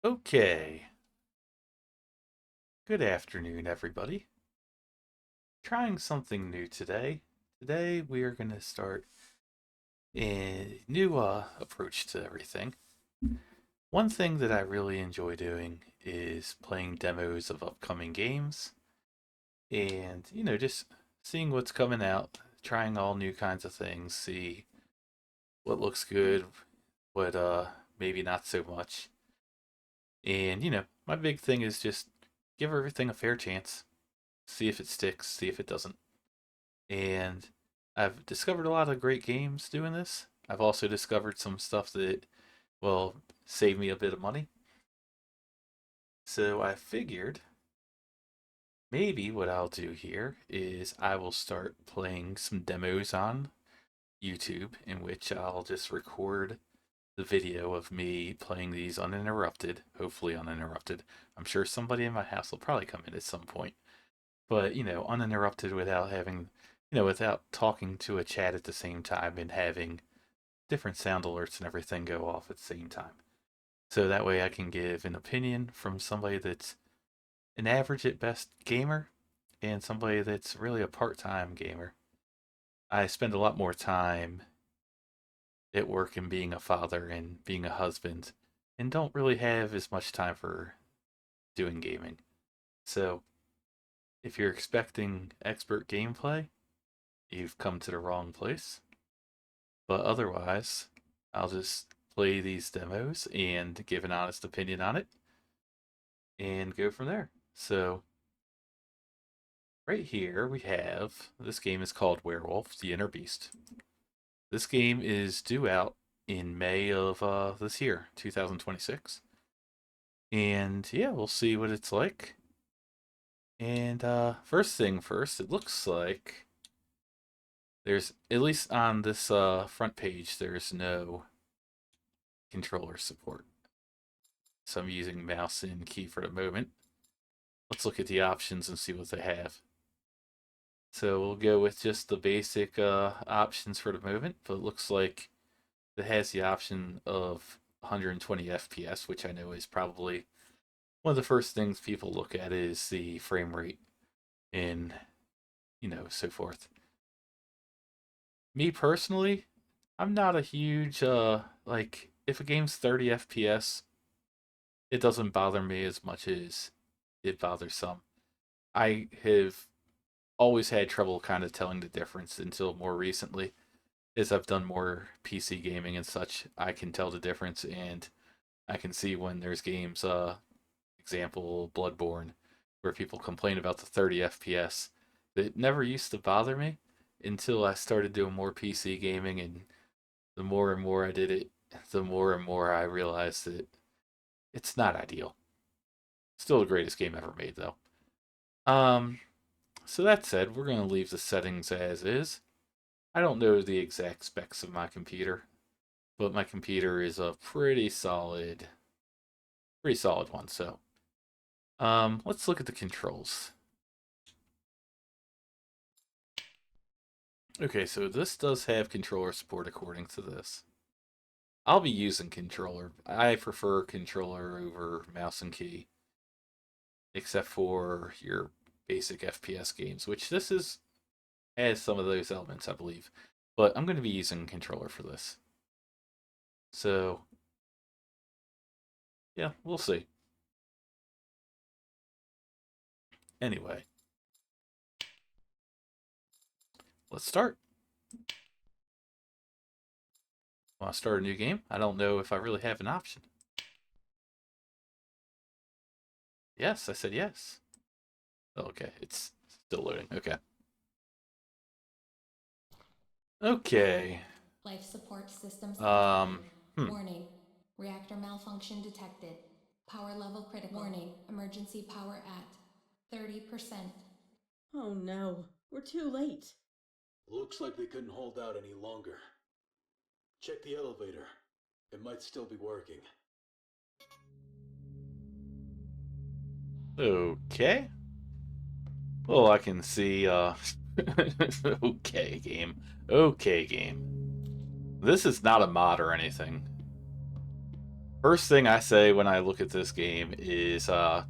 Okay, good afternoon, everybody. Trying something new today. Today we are going to start a new approach to everything. One thing that I really enjoy doing is playing demos of upcoming games and, just seeing what's coming out, trying all new kinds of things, see what looks good, what maybe not so much. And, my big thing is just give everything a fair chance, see if it sticks, see if it doesn't. And I've discovered a lot of great games doing this. I've also discovered some stuff that will save me a bit of money. So I figured maybe what I'll do here is I will start playing some demos on YouTube in which I'll just record the video of me playing these uninterrupted, hopefully uninterrupted. I'm sure somebody in my house will probably come in at some point, but uninterrupted without having, without talking to a chat at the same time and having different sound alerts and everything go off at the same time. So that way I can give an opinion from somebody that's an average at best gamer and somebody that's really a part time gamer. I spend a lot more time at work and being a father and being a husband and don't really have as much time for doing gaming. So if you're expecting expert gameplay, you've come to the wrong place. But otherwise, I'll just play these demos and give an honest opinion on it and go from there. So, right here we have this game is called Werewolf, the Inner Beast. This game is due out in May of this year, 2026. And yeah, we'll see what it's like. And first thing first, it looks like there's, at least on this front page, there's no controller support. So I'm using mouse and key for the moment. Let's look at the options and see what they have. So we'll go with just the basic options for the moment, but it looks like it has the option of 120 FPS, which I know is probably one of the first things people look at is the frame rate and, so forth. Me personally, I'm not a huge, like, if a game's 30 FPS, it doesn't bother me as much as it bothers some. I have always had trouble kind of telling the difference until more recently. As I've done more PC gaming and such, I can tell the difference and I can see when there's games, example Bloodborne, where people complain about the 30 FPS. That never used to bother me until I started doing more PC gaming, and the more and more I did it, the more and more I realized that it's not ideal. Still the greatest game ever made, though. Um, so that said, we're going to leave the settings as is. I don't know the exact specs of my computer, but my computer is a pretty solid one. So, let's look at the controls. Okay, so this does have controller support according to this. I'll be using controller. I prefer controller over mouse and key, except for your basic FPS games, which this is has some of those elements, I believe. But I'm going to be using controller for this. So, yeah, we'll see. Anyway, let's start. Want to start a new game? I don't know if I really have an option. Yes, I said yes. Oh, okay, it's still loading. Okay. Okay. Life support systems Um, activated. hmm. Warning. Reactor malfunction detected. Power level critical. Warning. Emergency power at 30%. Oh no, we're too late. Looks like they couldn't hold out any longer. Check the elevator. It might still be working. Okay. Well, I can see, okay, game. Okay, game. This is not a mod or anything. First thing I say when I look at this game is, I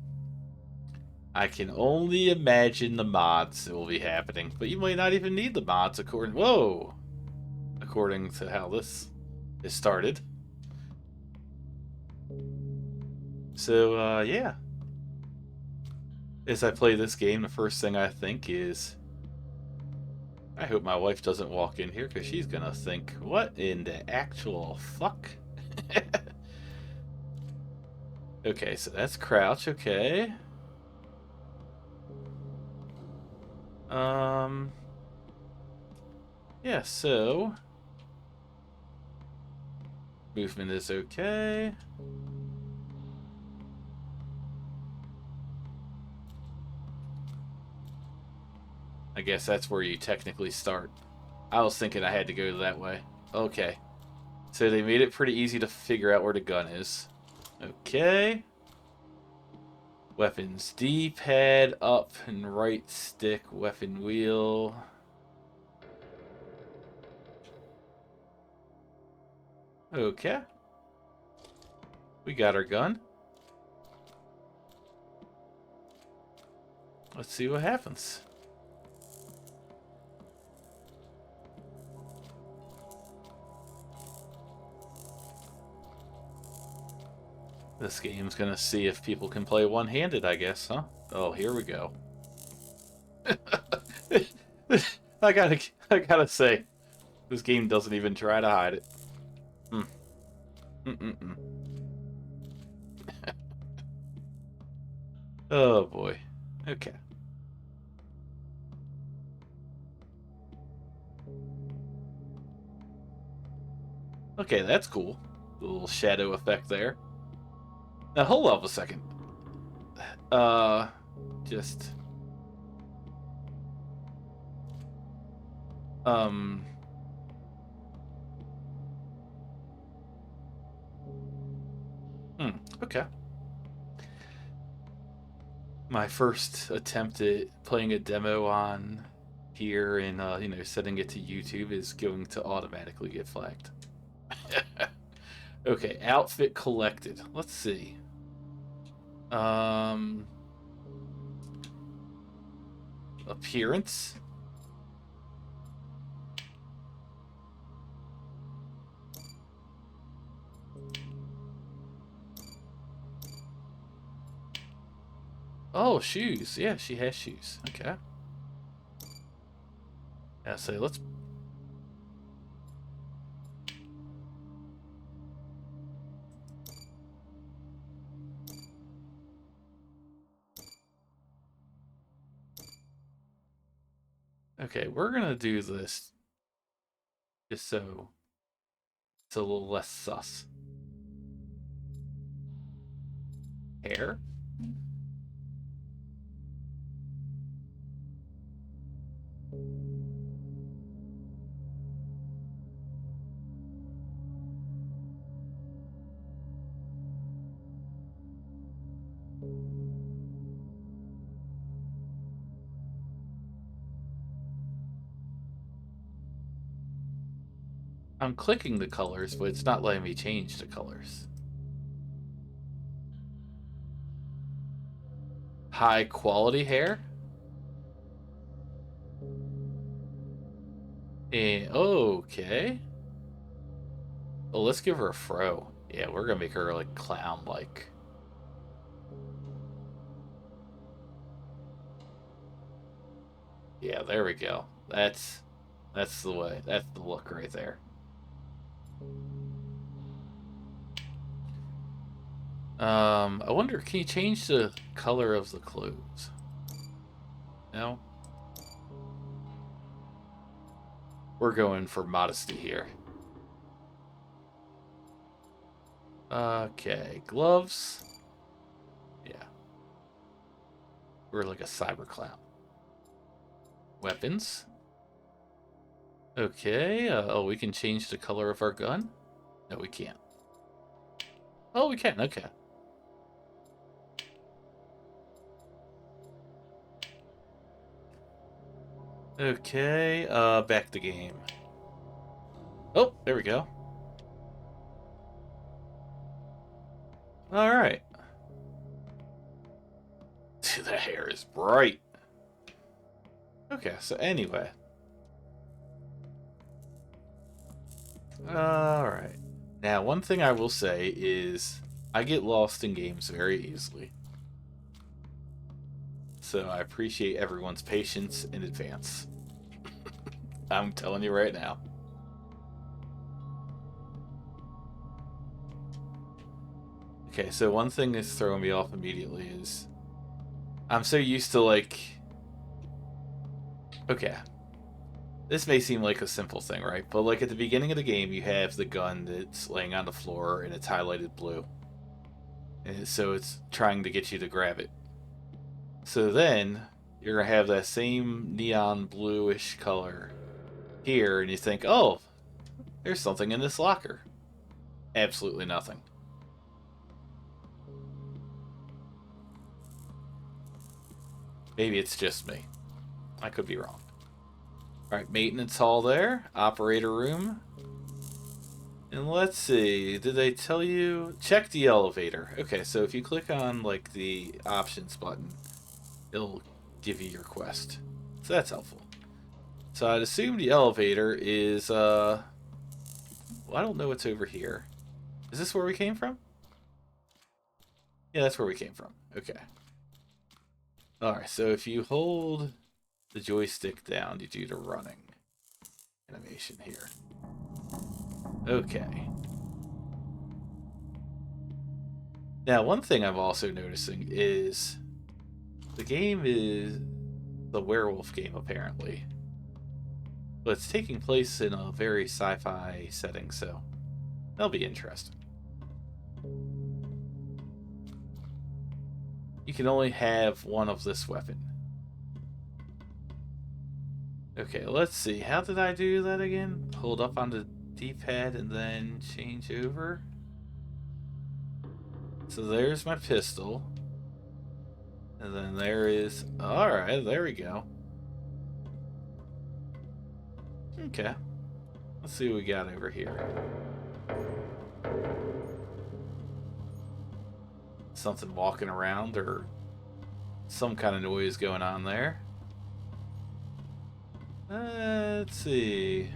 can only imagine the mods that will be happening, but you might not even need the mods according to how this is started. So, yeah. As I play this game, the first thing I think is, I hope my wife doesn't walk in here because she's gonna think, what in the actual fuck? Okay, so that's crouch, okay. Um, yeah, so movement is okay. I guess that's where you technically start. I was thinking I had to go that way. Okay. So they made it pretty easy to figure out where the gun is. Okay. Weapons D-pad, up and right stick, weapon wheel. Okay. We got our gun. Let's see what happens. This game's gonna see if people can play one-handed, I guess, huh? Oh, here we go. I gotta say, this game doesn't even try to hide it. Hmm. Mm-mm-mm. Oh boy. Okay. Okay, that's cool. A little shadow effect there. Now hold up a second. Uh, just um. Okay. My first attempt at playing a demo on here and setting it to YouTube is going to automatically get flagged. Okay, outfit collected. Let's see. Um, appearance. Oh, shoes. Yeah, she has shoes. Okay. Yeah, so let's. Okay, we're gonna do this just so it's a little less sus. Hair. I'm clicking the colors, but it's not letting me change the colors. High quality hair. Okay. Well, let's give her a fro. Yeah, we're gonna make her like clown-like. Yeah, there we go. That's the way. That's the look right there. I wonder, can you change the color of the clothes? No? We're going for modesty here. Okay, gloves. Yeah. We're like a cyber clown. Weapons. Okay, oh, we can change the color of our gun? No, we can't. Oh, we can, okay. Okay, back to game. Oh, there we go. Alright. The hair is bright. Okay, so anyway. Alright. Now, one thing I will say is I get lost in games very easily. So I appreciate everyone's patience in advance. I'm telling you right now. Okay, so one thing that's throwing me off immediately is I'm so used to, like... Okay. This may seem like a simple thing, right? But, like, at the beginning of the game, you have the gun that's laying on the floor and it's highlighted blue. And so it's trying to get you to grab it. So then, you're going to have that same neon bluish color here, and you think, oh, there's something in this locker. Absolutely nothing. Maybe it's just me. I could be wrong. Alright, maintenance hall there. Operator room. And let's see, did they tell you? Check the elevator. Okay, so if you click on, like, the options button, it'll give you your quest. So that's helpful. So I'd assume the elevator is, well, I don't know what's over here. Is this where we came from? Yeah, that's where we came from. Okay. Alright, so if you hold the joystick down, you do the running animation here. Okay. Now, one thing I'm also noticing is the game is the werewolf game, apparently. But it's taking place in a very sci-fi setting, so that'll be interesting. You can only have one of this weapon. Okay, let's see. How did I do that again? Hold up on the D-pad and then change over. So there's my pistol. And then there is... Alright, there we go. Okay. Let's see what we got over here. Something walking around or some kind of noise going on there. Let's see.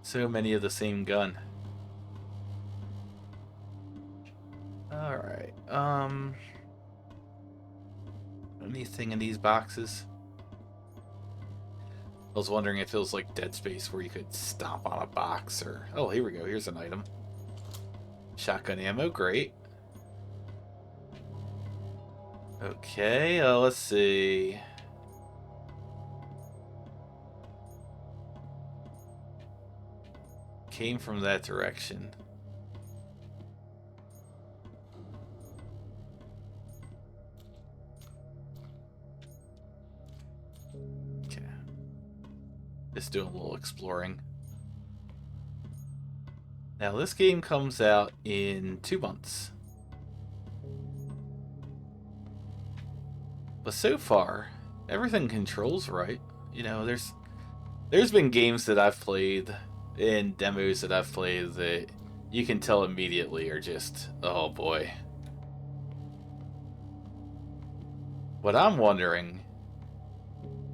So many of the same gun. Alright, anything in these boxes? I was wondering if it was like Dead Space where you could stomp on a box or... Oh, here we go, here's an item. Shotgun ammo, great. Okay, let's see. Came from that direction. Okay. Just doing a little exploring. Now this game comes out in 2 months. But so far, everything controls right. You know, there's been games that I've played and demos that I've played that you can tell immediately are just, oh boy. What I'm wondering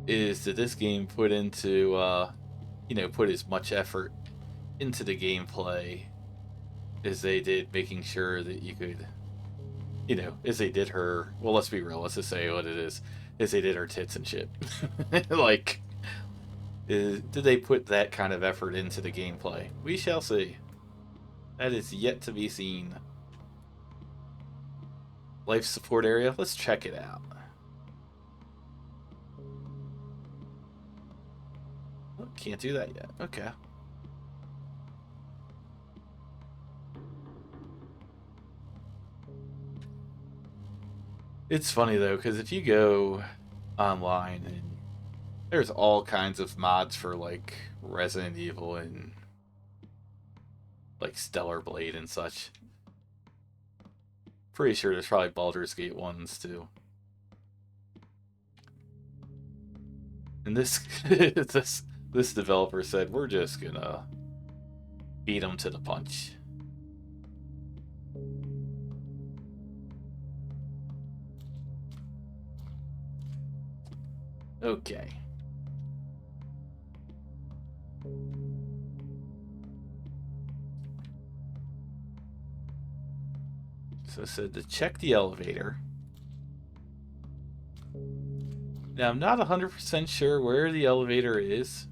is, did this game put into, you know, put as much effort into the gameplay as they did making sure that you could, you know, as they did her, well, let's be real, let's just say what it is, as they did her tits and shit. Like, did they put that kind of effort into the gameplay? We shall see. That is yet to be seen. Life support area, let's check it out. Oh, can't do that yet. Okay. It's funny though, because if you go online and there's all kinds of mods for like Resident Evil and like Stellar Blade and such. Pretty sure there's probably Baldur's Gate ones too. And this this developer said we're just gonna beat them to the punch. Okay. So it said to check the elevator. Now, I'm not 100% sure where the elevator is.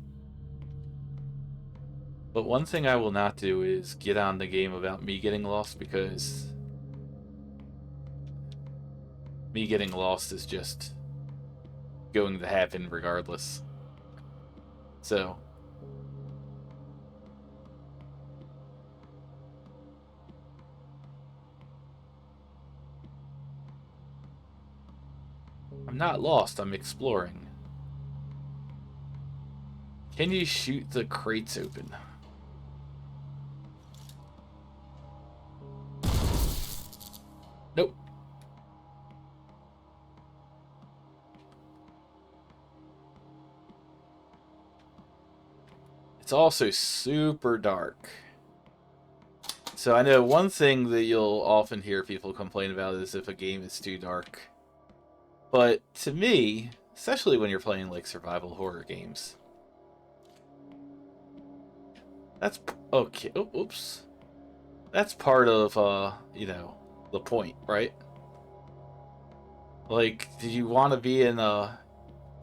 But one thing I will not do is get on the game about me getting lost, because me getting lost is just going to happen regardless. So, I'm not lost, I'm exploring. Can you shoot the crates open? Nope. It's also super dark. So I know one thing that you'll often hear people complain about is if a game is too dark. But to me, especially when you're playing like survival horror games, that's okay. Oh, oops. That's part of the point, right? Like, did you want to be in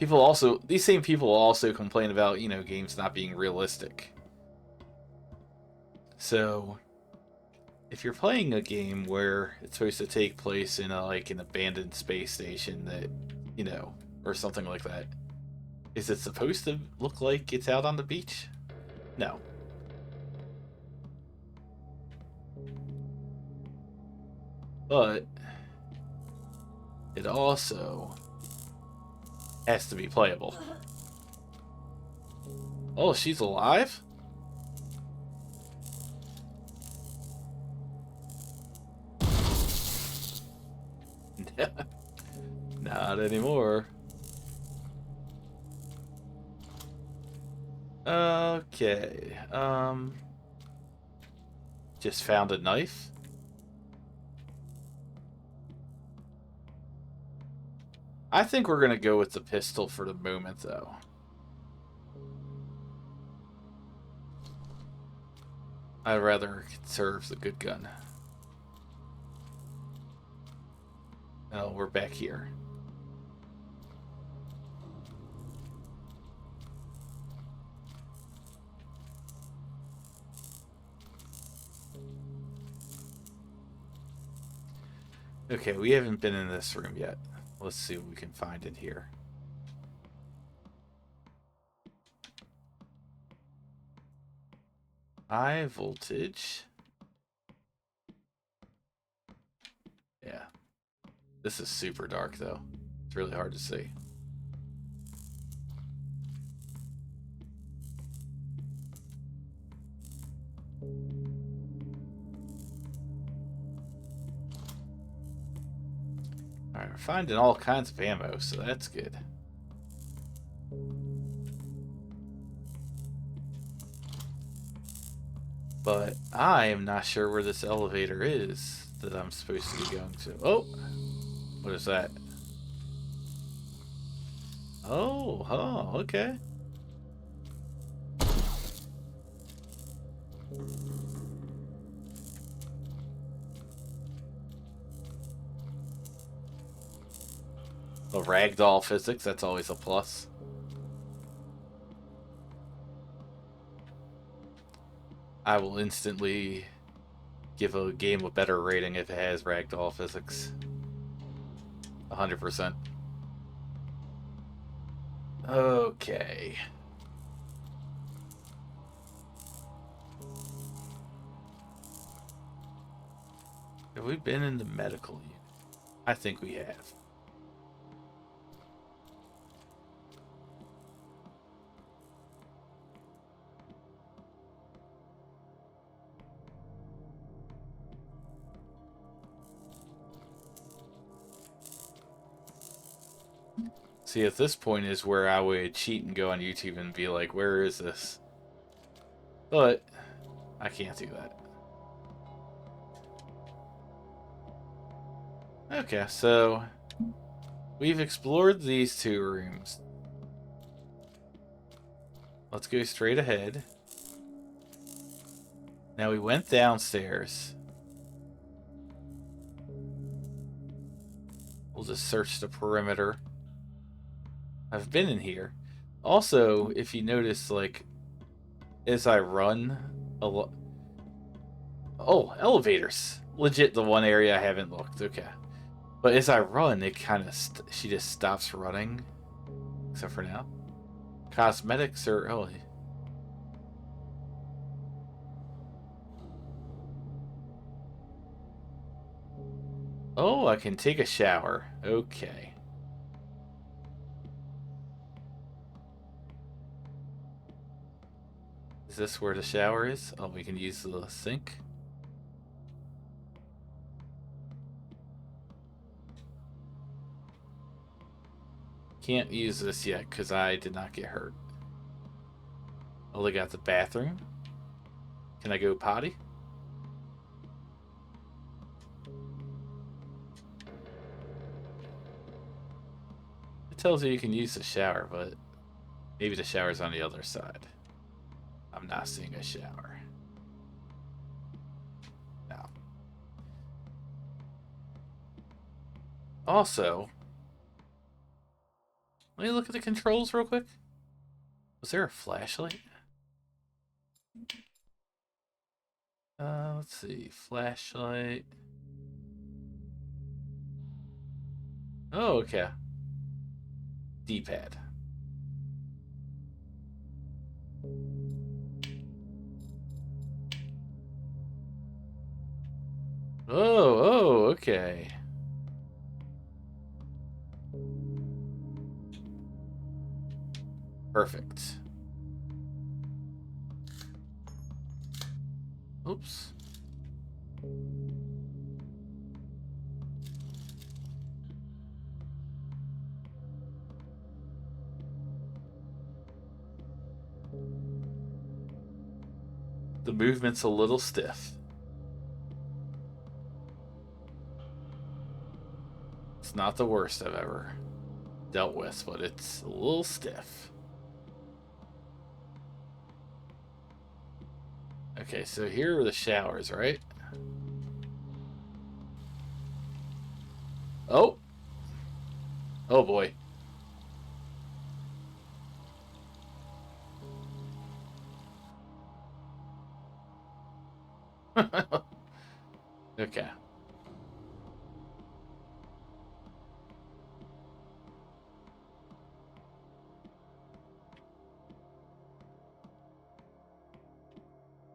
people also, these same people also complain about, games not being realistic. So, if you're playing a game where it's supposed to take place in like an abandoned space station that, or something like that, is it supposed to look like it's out on the beach? No. But it also has to be playable. Oh, she's alive? Not anymore. Okay. Just found a knife. I think we're gonna go with the pistol for the moment, though. I'd rather conserve the good gun. Oh, we're back here. Okay, we haven't been in this room yet. Let's see what we can find in here. High voltage. Yeah. This is super dark, though. It's really hard to see. Alright, we're finding all kinds of ammo, so that's good. But I am not sure where this elevator is that I'm supposed to be going to. Oh! What is that? Oh, okay. The ragdoll physics, that's always a plus. I will instantly give a game a better rating if it has ragdoll physics. 100%. Okay. Have we been in the medical unit? I think we have. See, at this point is where I would cheat and go on YouTube and be like, where is this? But I can't do that. Okay, so we've explored these two rooms. Let's go straight ahead. Now we went downstairs. We'll just search the perimeter. I've been in here. Also, if you notice, like, as I run a lot. Oh, elevators. Legit the one area I haven't looked. Okay. But as I run, it kind of she just stops running. Except for now. Cosmetics are... Oh, I can take a shower. Okay. Is this where the shower is? Oh, we can use the sink. Can't use this yet because I did not get hurt. Oh, they got the bathroom. Can I go potty? It tells you can use the shower, but maybe the shower's on the other side. I'm not seeing a shower. No. Also, let me look at the controls real quick. Was there a flashlight? Let's see. Flashlight. Oh, okay. D-pad. Oh, okay. Perfect. Oops. The movement's a little stiff. It's not the worst I've ever dealt with, but it's a little stiff. Okay, so here are the showers, right? Oh! Oh boy. Okay.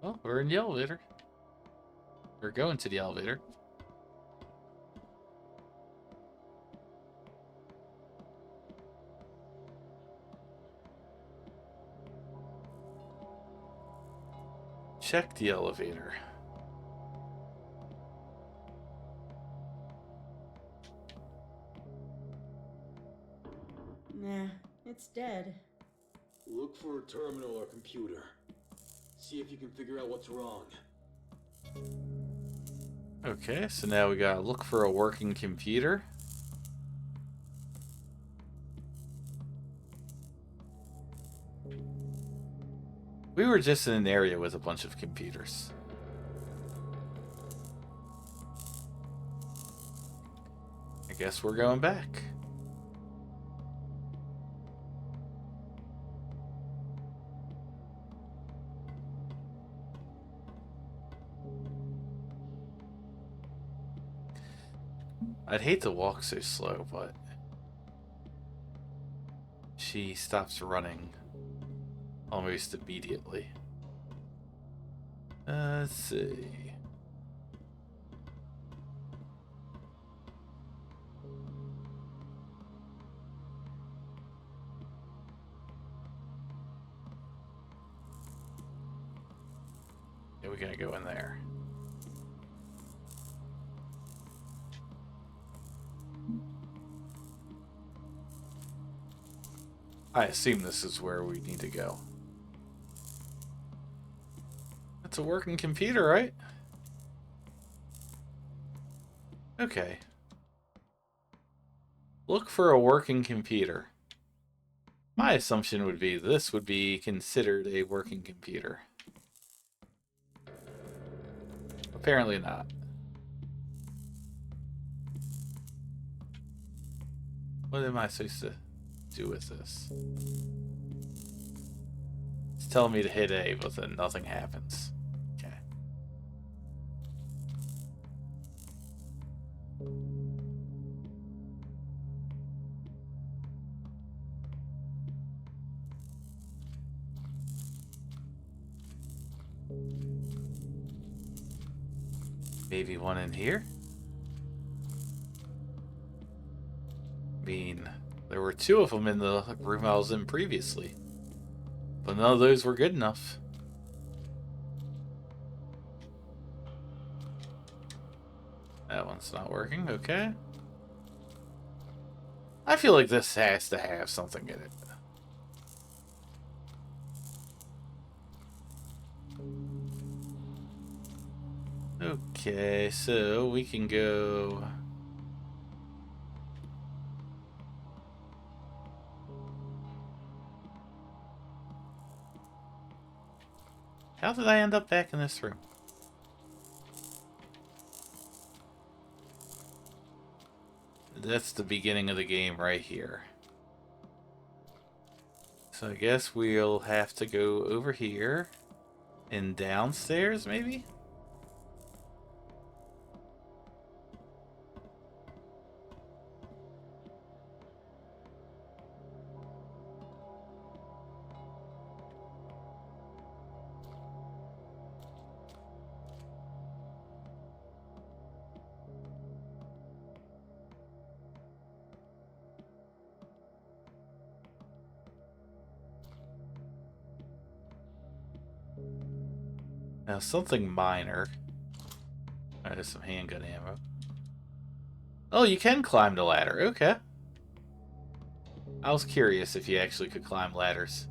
Well, we're in the elevator. We're going to the elevator. Check the elevator. Nah, it's dead. Look for a terminal or computer. See if you can figure out what's wrong. Okay, so now we gotta look for a working computer. We were just in an area with a bunch of computers. I guess we're going back. I'd hate to walk so slow, but she stops running almost immediately. Let's see. Yeah, we're gonna go in there. I assume this is where we need to go. It's a working computer, right? Okay. Look for a working computer. My assumption would be this would be considered a working computer. Apparently not. What am I supposed to do with this? It's telling me to hit A, but then nothing happens. Okay. Maybe one in here? I mean, there were two of them in the room I was in previously. But none of those were good enough. That one's not working, okay. I feel like this has to have something in it. Okay, so we can go... How did I end up back in this room? That's the beginning of the game right here. So I guess we'll have to go over here and downstairs, maybe? Now, something minor. Alright, there's some handgun ammo. Oh, you can climb the ladder. Okay. I was curious if you actually could climb ladders.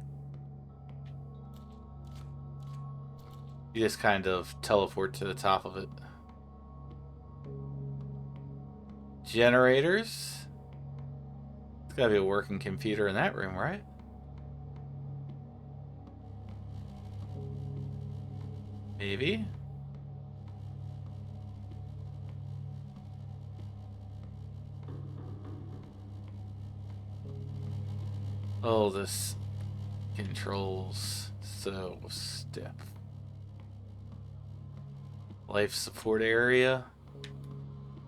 You just kind of teleport to the top of it. Generators. There's gotta be a working computer in that room, right? Maybe. Oh, this controls so stiff. Life support area.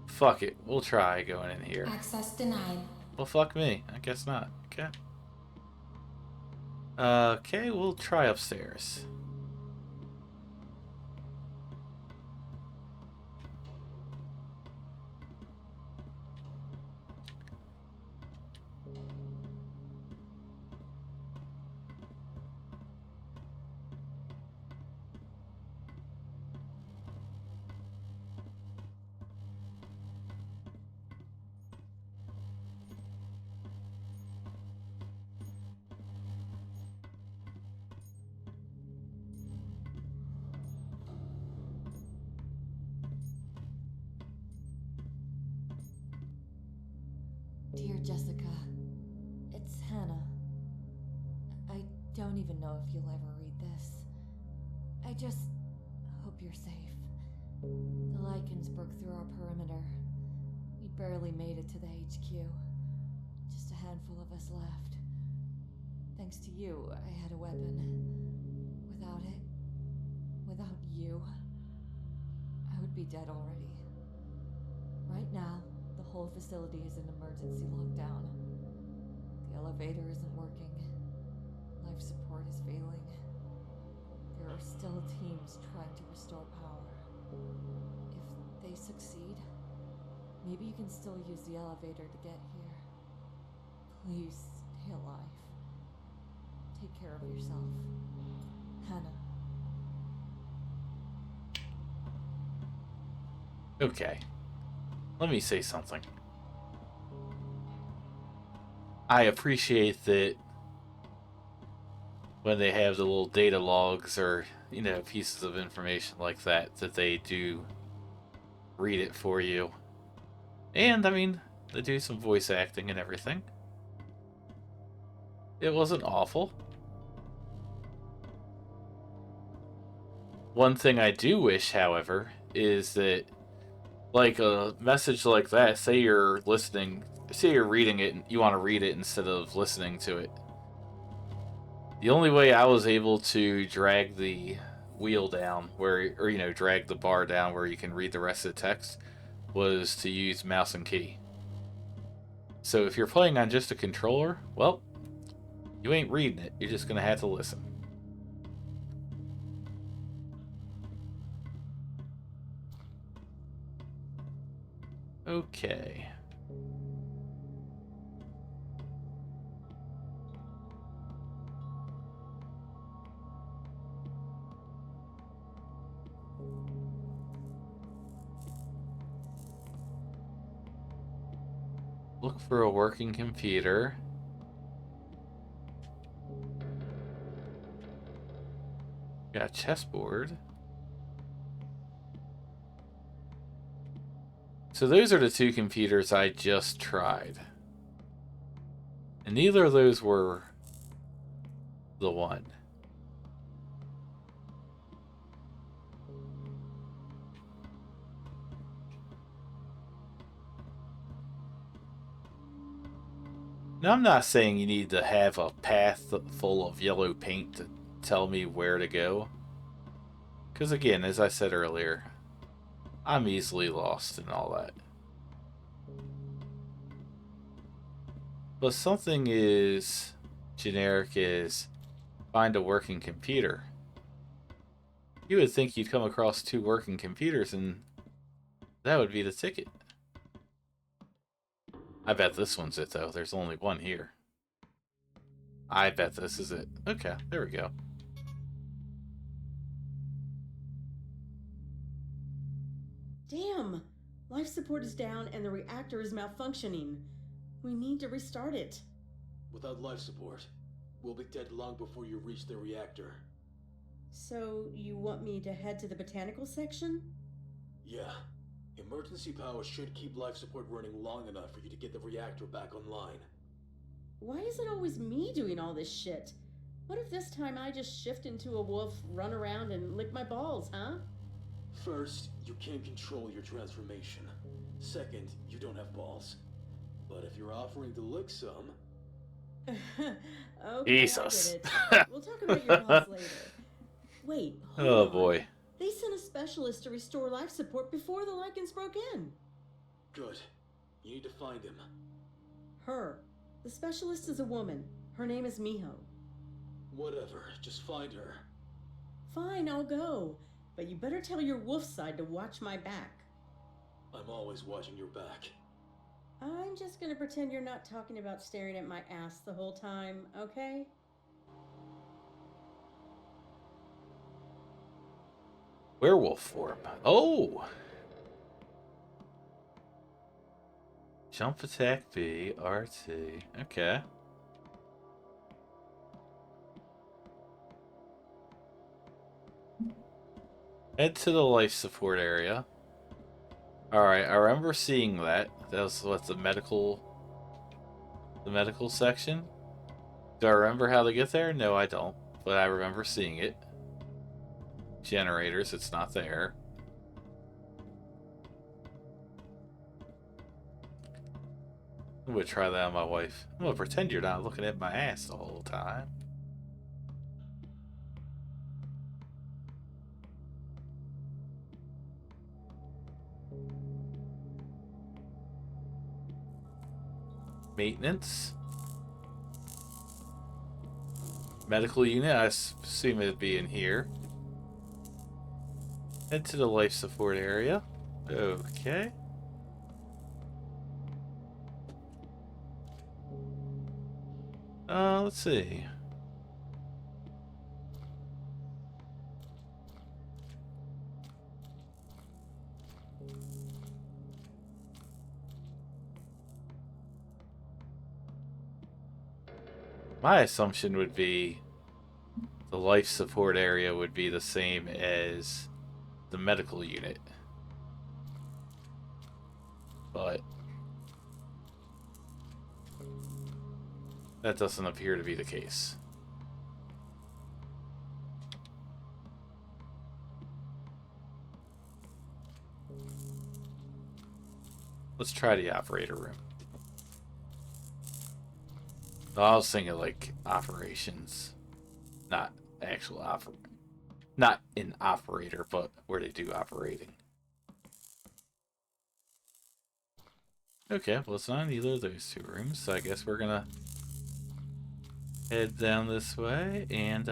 Fuck it. We'll try going in here. Access denied. Well, fuck me. I guess not. Okay. Okay, we'll try upstairs. Dear Jessica, it's Hannah. I don't even know if you'll ever read this. I just hope you're safe. The Lycans broke through our perimeter. We barely made it to the HQ. Just a handful of us left. Thanks to you, I had a weapon. Without it, without you, I would be dead already. Right now, the whole facility is in emergency lockdown. The elevator isn't working. Life support is failing. There are still teams trying to restore power. If they succeed, maybe you can still use the elevator to get here. Please stay alive. Take care of yourself. Hannah. Okay. Let me say something. I appreciate that when they have the little data logs or, pieces of information like that, that they do read it for you. And, I mean, they do some voice acting and everything. It wasn't awful. One thing I do wish, however, is that, like, a message like that, say you're reading it and you want to read it instead of listening to it. The only way I was able to drag the wheel down drag the bar down where you can read the rest of the text was to use mouse and key. So if you're playing on just a controller, well, you ain't reading it. You're just gonna have to listen. Okay. Look for a working computer. Got a chessboard. So those are the two computers I just tried. And neither of those were the one. Now, I'm not saying you need to have a path full of yellow paint to tell me where to go. Because again, as I said earlier, I'm easily lost and all that. But something as generic as find a working computer. You would think you'd come across 2 working computers and that would be the ticket. I bet this one's it, though. There's only one here. I bet this is it. Okay, there we go. Damn! Life support is down and the reactor is malfunctioning. We need to restart it. Without life support, we'll be dead long before you reach the reactor. So, you want me to head to the botanical section? Yeah. Emergency power should keep life support running long enough for you to get the reactor back online. Why is it always me doing all this shit? What if this time I just shift into a wolf, run around, and lick my balls, huh? First, you can't control your transformation. Second, you don't have balls. But if you're offering to lick some... Okay, Jesus. I get it. We'll talk about your balls later. Wait, hold Oh on. boy. They sent a specialist to restore life support before the lichens broke in. Good. You need to find him. Her. The specialist is a woman. Her name is Miho. Whatever, just find her. Fine, I'll go. But you better tell your wolf side to watch my back. I'm always watching your back. I'm just gonna pretend you're not talking about staring at my ass the whole time, okay? Werewolf form. Oh! Jump attack B, RT. Okay. Head to the life support area. Alright, I remember seeing that. That was what, the medical section? Do I remember how to get there? No, I don't. But I remember seeing it. Generators, it's not there. I'm gonna try that on my wife. I'm gonna pretend you're not looking at my ass the whole time. Maintenance. Medical unit, I assume it'd be in here. Head to the life support area. Okay. Let's see. My assumption would be life support area would be the same as the medical unit. But that doesn't appear to be the case. Let's try the operator room. Oh, I was thinking like operations, not actual not an operator, but where they do operating. Okay, well it's not in either of those two rooms, so I guess we're gonna head down this way, and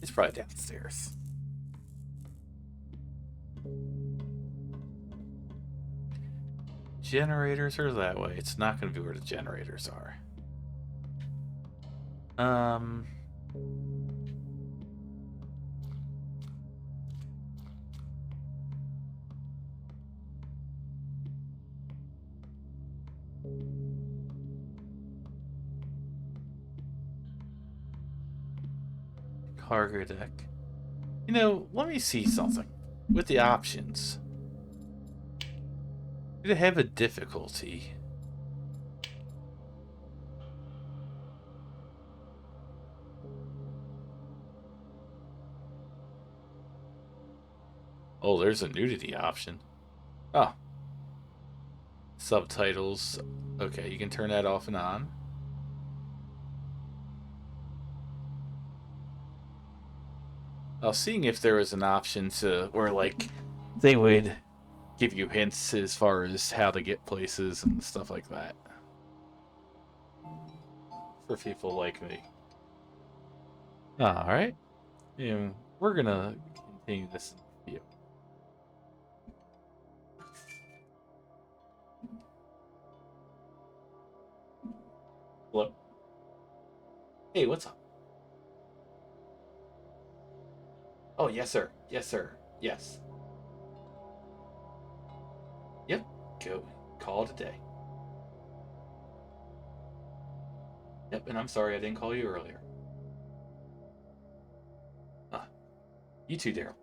it's probably downstairs. Generators are that way. It's not gonna be where the generators are. Cargo deck. You know, let me see something. With the options. Did it have a difficulty? Oh, there's a nudity option. Oh. Subtitles. Okay, you can turn that off and on. I was seeing if there was an option to where, like, they would give you hints as far as how to get places and stuff like that. For people like me. Alright. Yeah, we're gonna continue this video. Hello? Hey, what's up? Oh, yes, sir. Yes, sir. Yes. Yep. Go. Call it a day. Yep, and I'm sorry I didn't call you earlier. You too, Daryl.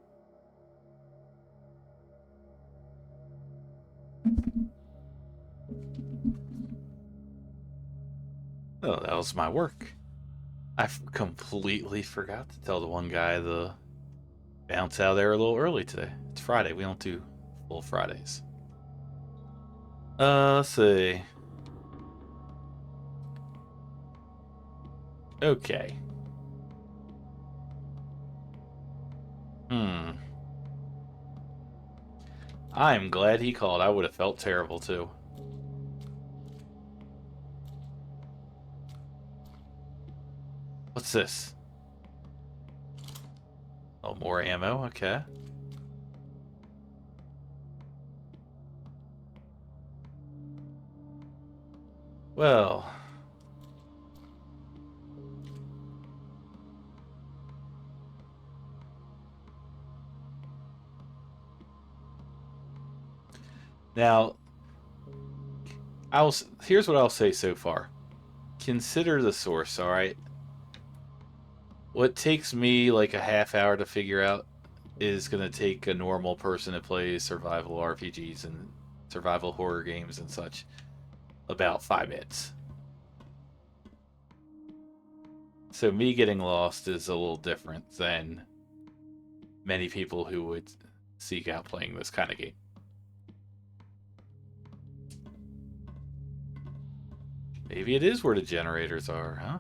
Oh, that was my work. I completely forgot to tell the one guy to bounce out of there a little early today. It's Friday. We don't do full Fridays. Let's see. Okay. I'm glad he called. I would have felt terrible too. What's this? Oh, more ammo. Okay. Well. Now, here's what I'll say so far. Consider the source, alright? What takes me like a half hour to figure out is going to take a normal person that plays survival RPGs and survival horror games and such about 5 minutes. So me getting lost is a little different than many people who would seek out playing this kind of game. Maybe it is where the generators are, huh?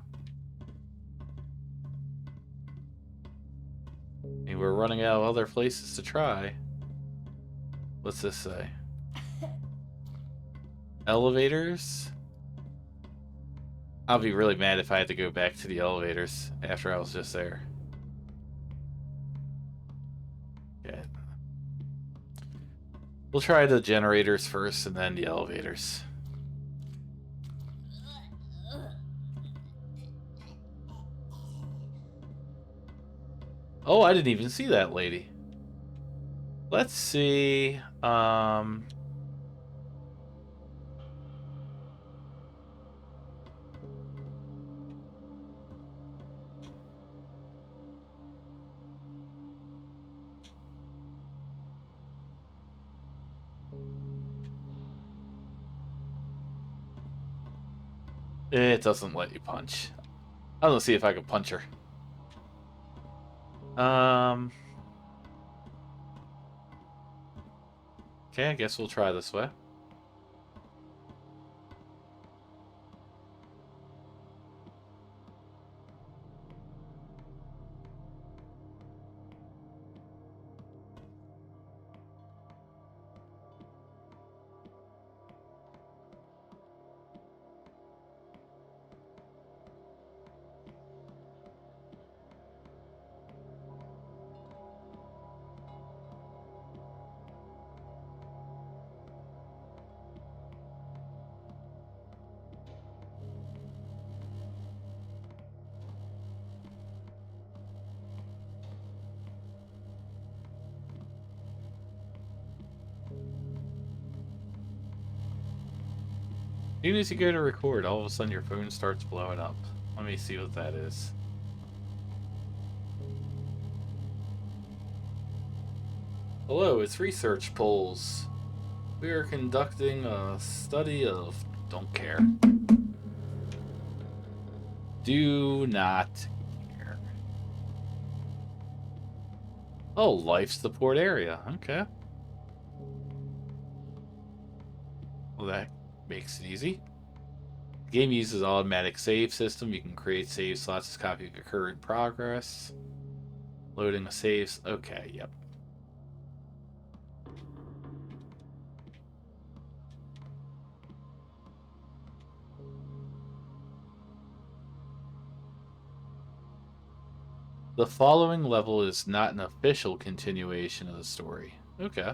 I mean, we're running out of other places to try. What's this say? Elevators? I'll be really mad if I had to go back to the elevators after I was just there. Okay. We'll try the generators first and then the elevators. Oh, I didn't even see that lady. Let's see. It doesn't let you punch. I'm gonna see if I can punch her. Okay, I guess we'll try this way. As soon as you go to record, all of a sudden your phone starts blowing up. Let me see what that is. Hello, it's Research Polls. We are conducting a study of... Don't care. Do not care. Oh, life support area. Okay. Well, that makes it easy. The game uses an automatic save system. You can create save slots as copy of your current progress. Loading the saves. Okay, yep. The following level is not an official continuation of the story. Okay.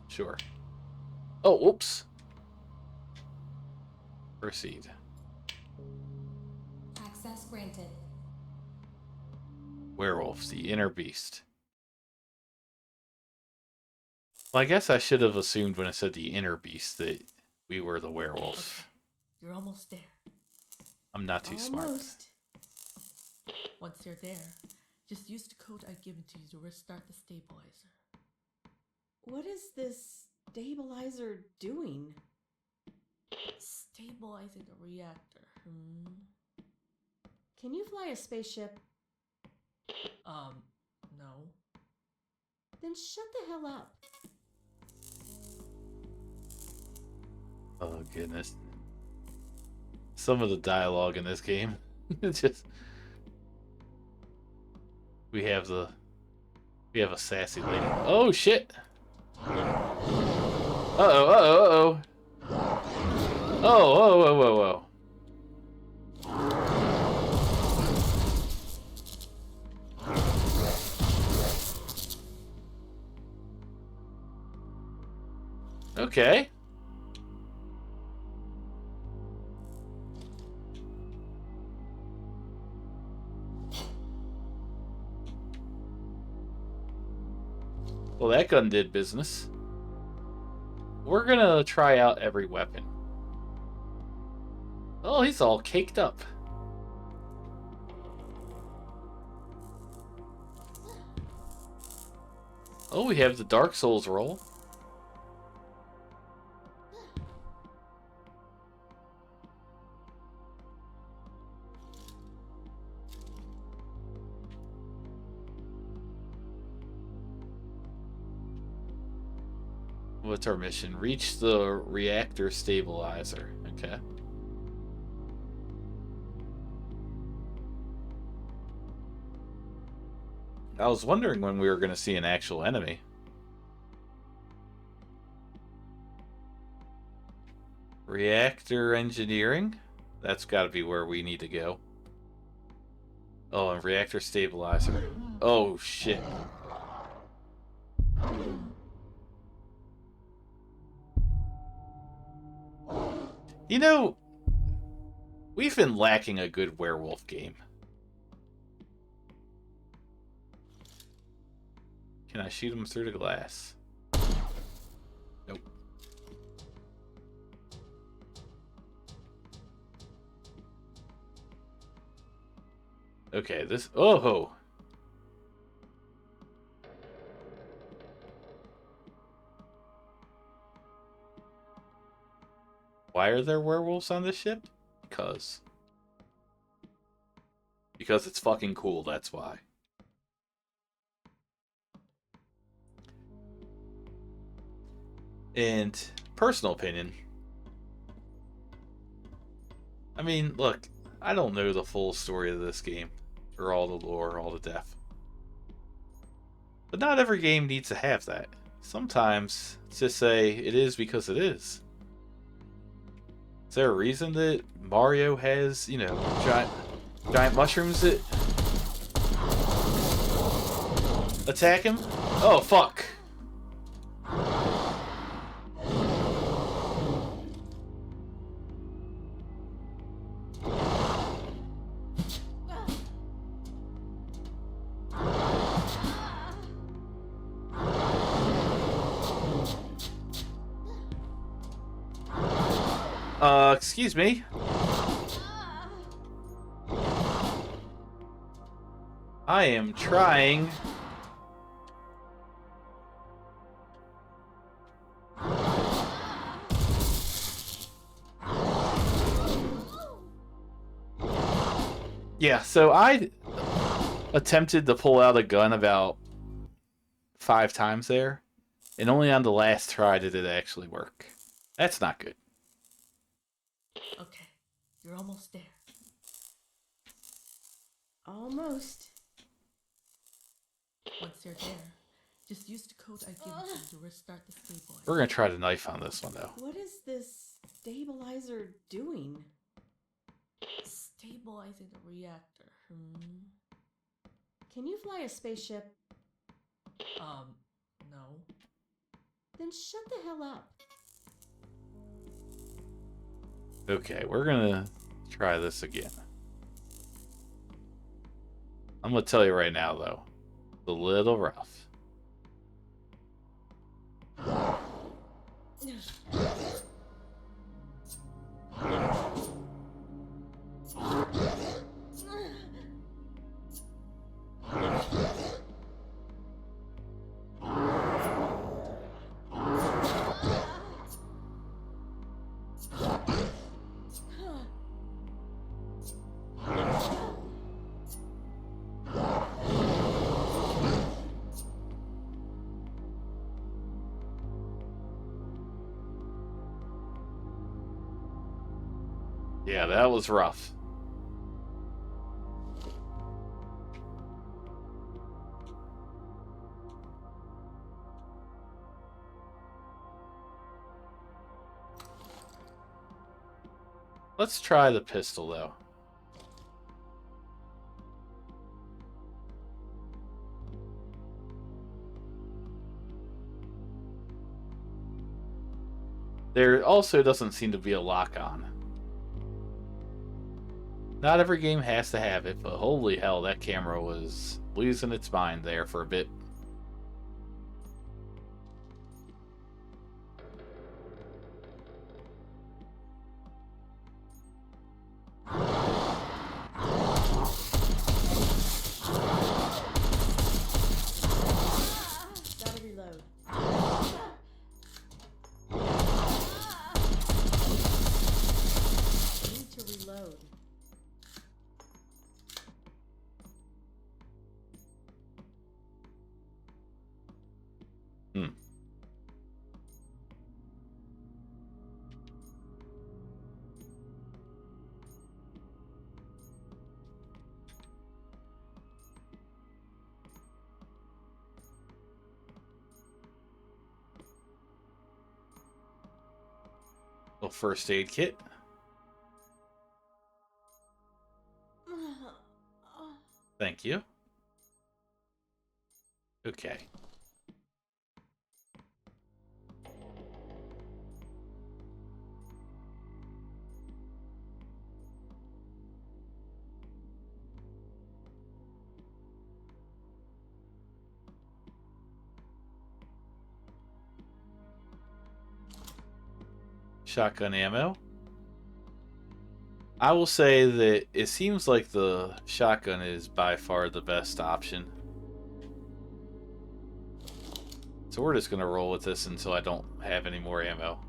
Sure. Oh, whoops. Proceed. Access granted. Werewolf, the inner beast. Well, I guess I should have assumed when I said the inner beast that we were the werewolf. Okay, you're almost there. I'm not too smart. Almost. Once you're there, just use the code I've given to you to restart the stabilizer. What is this stabilizer doing? Stabilizing the reactor. Can you fly a spaceship? No. Then shut the hell up. Oh, goodness. Some of the dialogue in this game. It's just... We have a sassy lady. Oh, shit! Uh-oh, uh-oh, uh-oh. Oh, whoa, whoa, whoa, whoa. Okay. Well, that gun did business. We're gonna try out every weapon. Oh, he's all caked up. Oh, we have the Dark Souls roll. What's our mission? Reach the reactor stabilizer. Okay. I was wondering when we were going to see an actual enemy. Reactor engineering? That's got to be where we need to go. Oh, and reactor stabilizer. Oh, shit. You know, we've been lacking a good werewolf game. Can I shoot him through the glass? Nope. Okay, this... Oh! Why are there werewolves on this ship? Because. Because it's fucking cool, that's why. And personal opinion. I mean, look, I don't know the full story of this game, or all the lore, all the depth. But not every game needs to have that. Sometimes, just say, it is because it is. Is there a reason that Mario has, you know, giant mushrooms that attack him? Oh, fuck. Excuse me. I am trying. Yeah, so I attempted to pull out a gun about 5 times there, and only on the last try did it actually work. That's not good. Okay, you're almost there. Almost. Once you're there, just use the code I give you to restart the stabilizer. We're gonna try the knife on this one though. What is this stabilizer doing? Stabilizing the reactor. Can you fly a spaceship? No. Then shut the hell up. Okay, we're gonna try this again. I'm gonna tell you right now though, it's a little rough. Yeah, that was rough. Let's try the pistol though. There also doesn't seem to be a lock on. Not every game has to have it, but holy hell, that camera was losing its mind there for a bit. Gotta reload. Need to reload. Hmm. Little first aid kit. Thank you. Okay. Shotgun ammo. I will say that it seems like the shotgun is by far the best option. So we're just going to roll with this until I don't have any more ammo.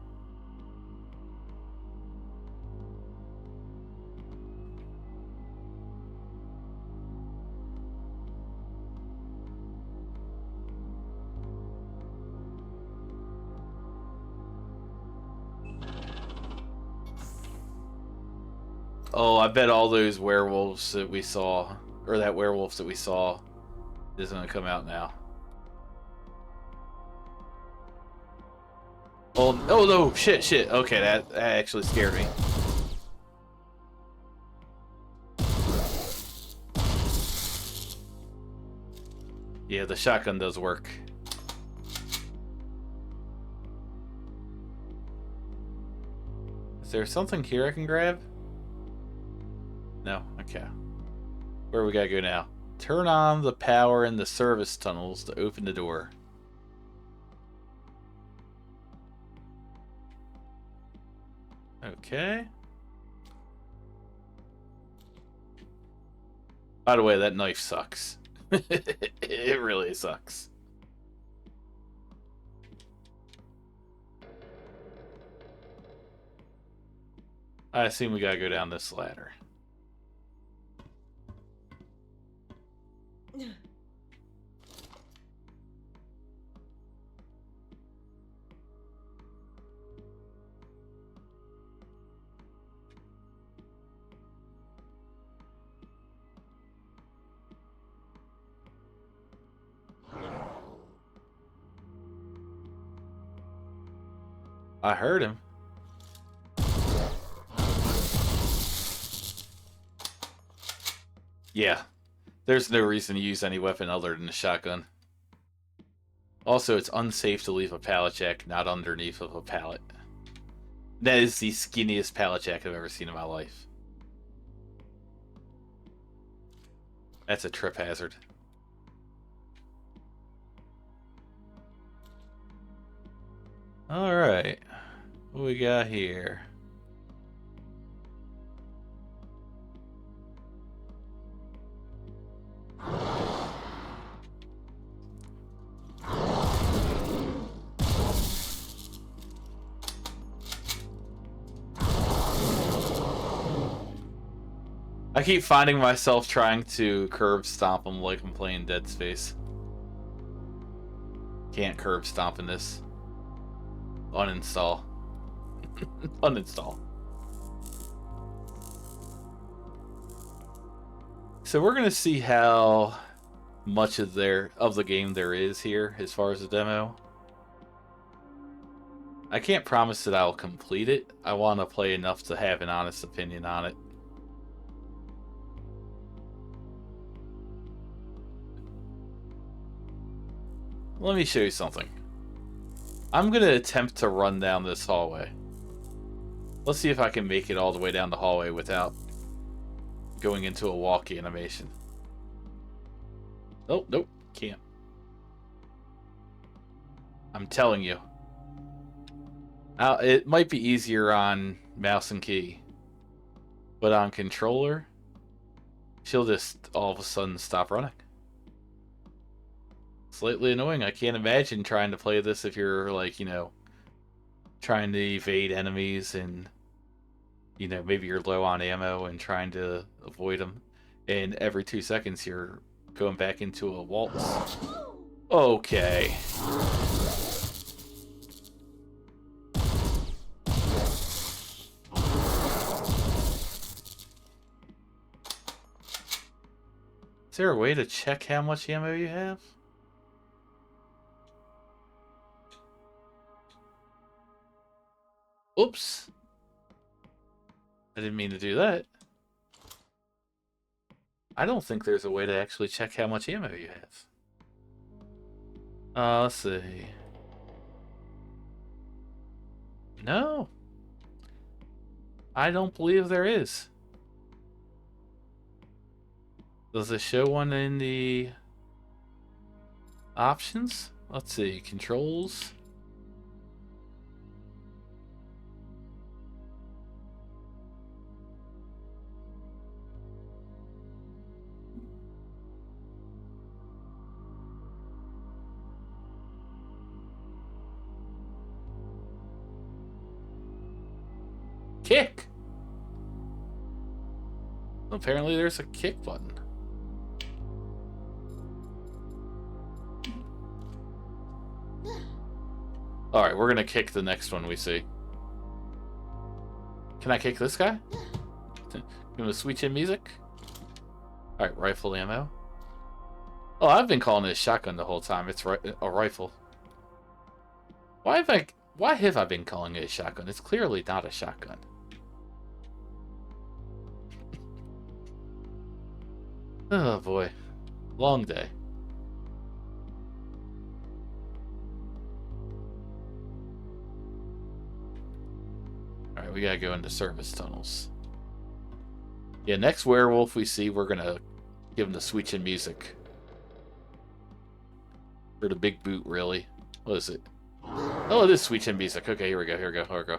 Oh, I bet all those werewolves that we saw, or that werewolf that we saw, is gonna come out now. Oh no, shit. Okay, that actually scared me. Yeah, the shotgun does work. Is there something here I can grab? No, okay. Where we gotta go now? Turn on the power in the service tunnels to open the door. Okay. By the way, that knife sucks. It really sucks. I assume we gotta go down this ladder. I heard him. Yeah. There's no reason to use any weapon other than a shotgun. Also, it's unsafe to leave a pallet jack not underneath of a pallet. That is the skinniest pallet jack I've ever seen in my life. That's a trip hazard. Alright. What we got here? I keep finding myself trying to curb stomp him like I'm playing Dead Space. Can't curb stomp in this. Uninstall. Uninstall. So we're gonna see how much of the game there is here as far as the demo. I can't promise that I'll complete it. I want to play enough to have an honest opinion on it. Let me show you something. I'm gonna attempt to run down this hallway. Let's see if I can make it all the way down the hallway without going into a walk animation. Oh, nope, can't. I'm telling you. It might be easier on mouse and key, but on controller, she'll just all of a sudden stop running. Slightly annoying. I can't imagine trying to play this if you're like, trying to evade enemies and, maybe you're low on ammo and trying to avoid them. And every 2 seconds you're going back into a waltz. Okay. Is there a way to check how much ammo you have? Oops. I didn't mean to do that. I don't think there's a way to actually check how much ammo you have. Let's see. No. I don't believe there is. Does it show one in the options? Let's see. Controls. Kick! Apparently there's a kick button. Alright, we're gonna kick the next one we see. Can I kick this guy? You want to switch in music? Alright, rifle ammo. Oh, I've been calling it a shotgun the whole time. It's a rifle. Why have I been calling it a shotgun? It's clearly not a shotgun. Oh boy. Long day. Alright, we gotta go into service tunnels. Yeah, next werewolf we see, we're gonna give him the switch in music. For the big boot, really. What is it? Oh, it is switch in music. Okay, here we go, here we go, here we go.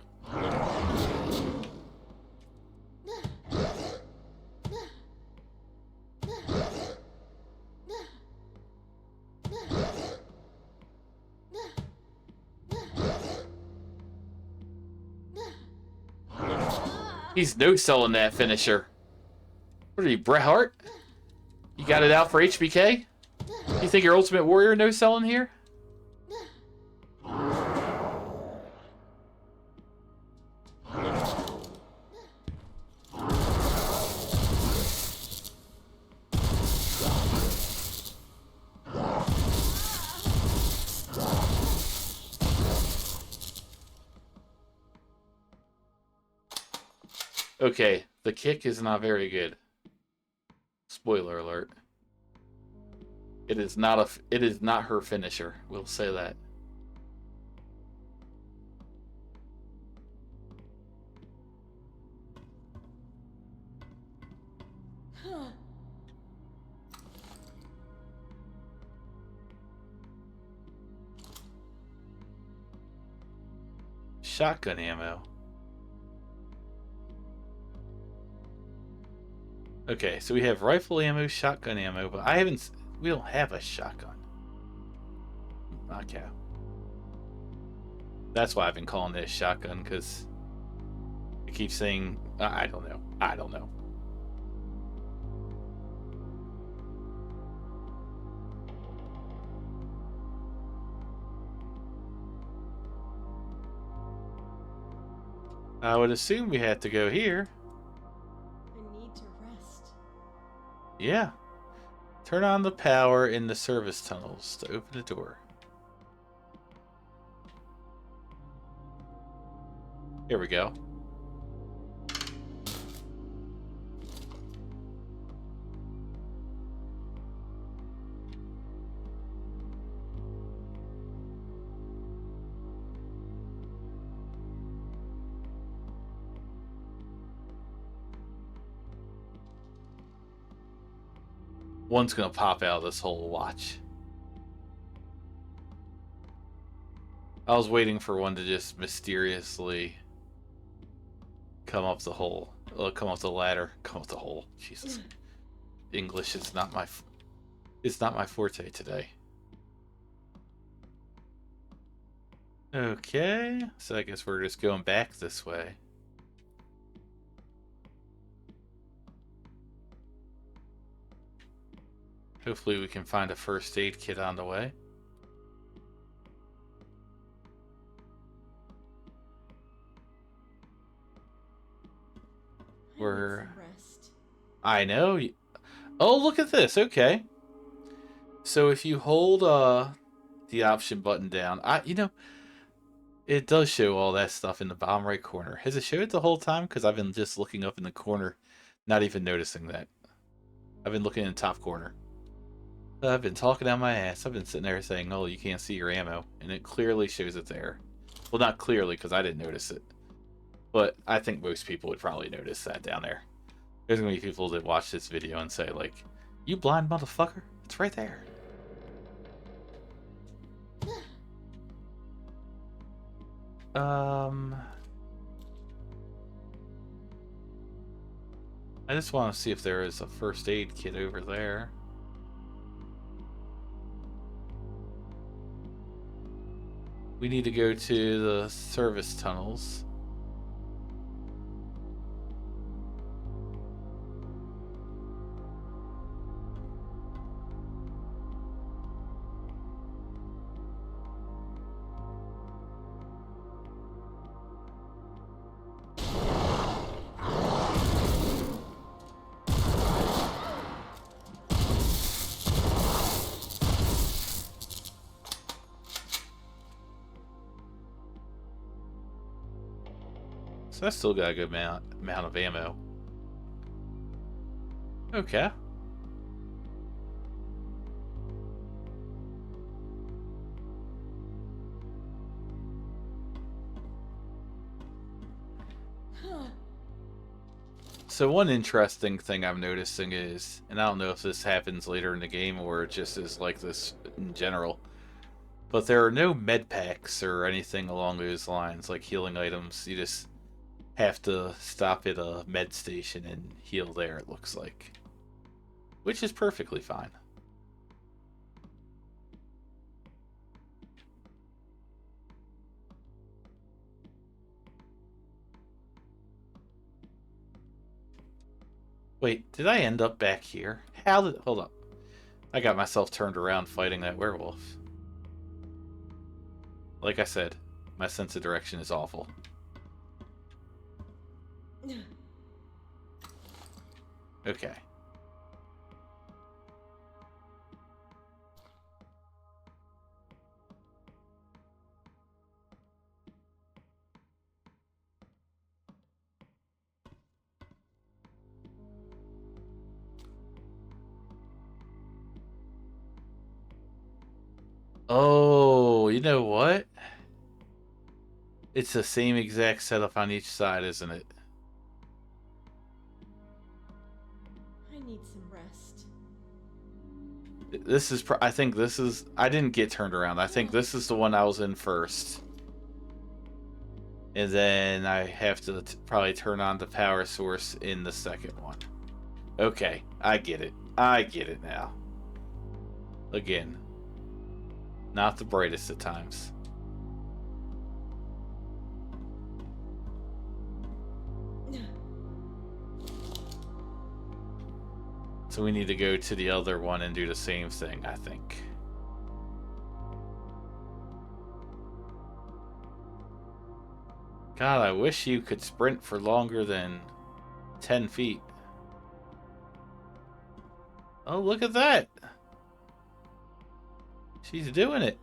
He's no-selling that finisher. What are you, Bret Hart? You got it out for HBK? You think your Ultimate Warrior no-selling here? Okay, the kick is not very good. Spoiler alert. It is not her finisher. We'll say that. Shotgun ammo. Okay, so we have rifle ammo, shotgun ammo, but we don't have a shotgun. Okay. That's why I've been calling it a shotgun, because it keeps saying, I don't know. I don't know. I would assume we had to go here. I need to rest. Yeah. Turn on the power in the service tunnels to open the door. Here we go. One's gonna pop out of this hole, watch. I was waiting for one to just mysteriously come up the hole. Come up the ladder. Come up the hole. Jesus. English is not my forte today. Okay, so I guess we're just going back this way. Hopefully we can find a first aid kit on the way. Rest. I know. Oh, look at this. Okay. So if you hold the option button down, it does show all that stuff in the bottom right corner. Has it showed it the whole time? Because I've been just looking up in the corner, not even noticing that. I've been looking in the top corner. I've been talking out my ass. I've been sitting there saying, oh, you can't see your ammo. And it clearly shows it there. Well, not clearly, because I didn't notice it. But I think most people would probably notice that down there. There's going to be people that watch this video and say, like, you blind motherfucker. It's right there. I just want to see if there is a first aid kit over there. We need to go to the service tunnels. So I still got a good amount of ammo. Okay. So one interesting thing I'm noticing is, and I don't know if this happens later in the game or it just is like this in general, but there are no med packs or anything along those lines, like healing items. You just have to stop at a med station and heal there, it looks like. Which is perfectly fine. Wait, did I end up back here? How did... Hold up. I got myself turned around fighting that werewolf. Like I said, my sense of direction is awful. Okay. Oh, you know what? It's the same exact setup on each side, isn't it? I need some rest. This is... I think this is... I didn't get turned around. I think this is the one I was in first. And then I have to probably turn on the power source in the second one. Okay, I get it. I get it now. Again, not the brightest at times. So we need to go to the other one and do the same thing, I think. God, I wish you could sprint for longer than 10 feet. Oh, look at that! She's doing it.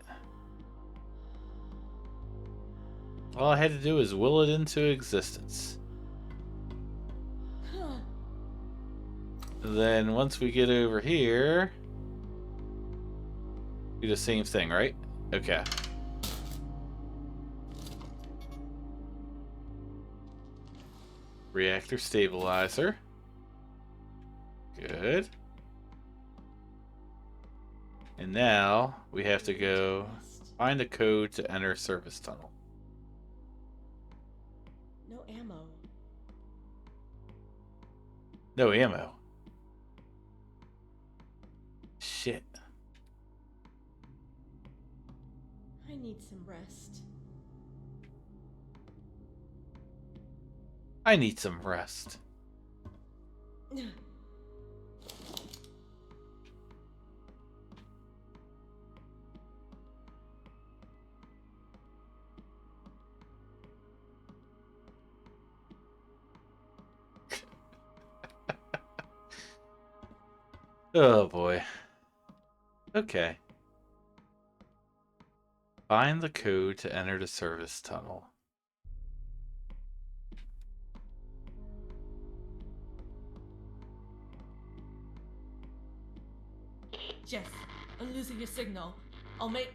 All I had to do is will it into existence. Then once we get over here, do the same thing, right? Okay. Reactor stabilizer. Good. And now we have to go find a code to enter service tunnel. No ammo. No ammo. Shit. I need some rest. I need some rest. Oh boy. Okay. Find the code to enter the service tunnel. Jess, I'm losing your signal. I'll make...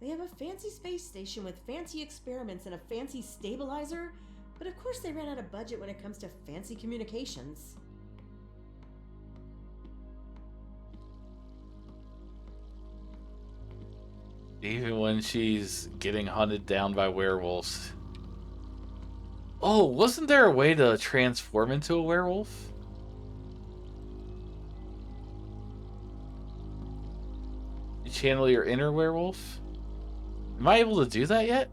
They have a fancy space station with fancy experiments and a fancy stabilizer, but of course they ran out of budget when it comes to fancy communications. Even when she's getting hunted down by werewolves. Oh, wasn't there a way to transform into a werewolf? You channel your inner werewolf? Am I able to do that yet?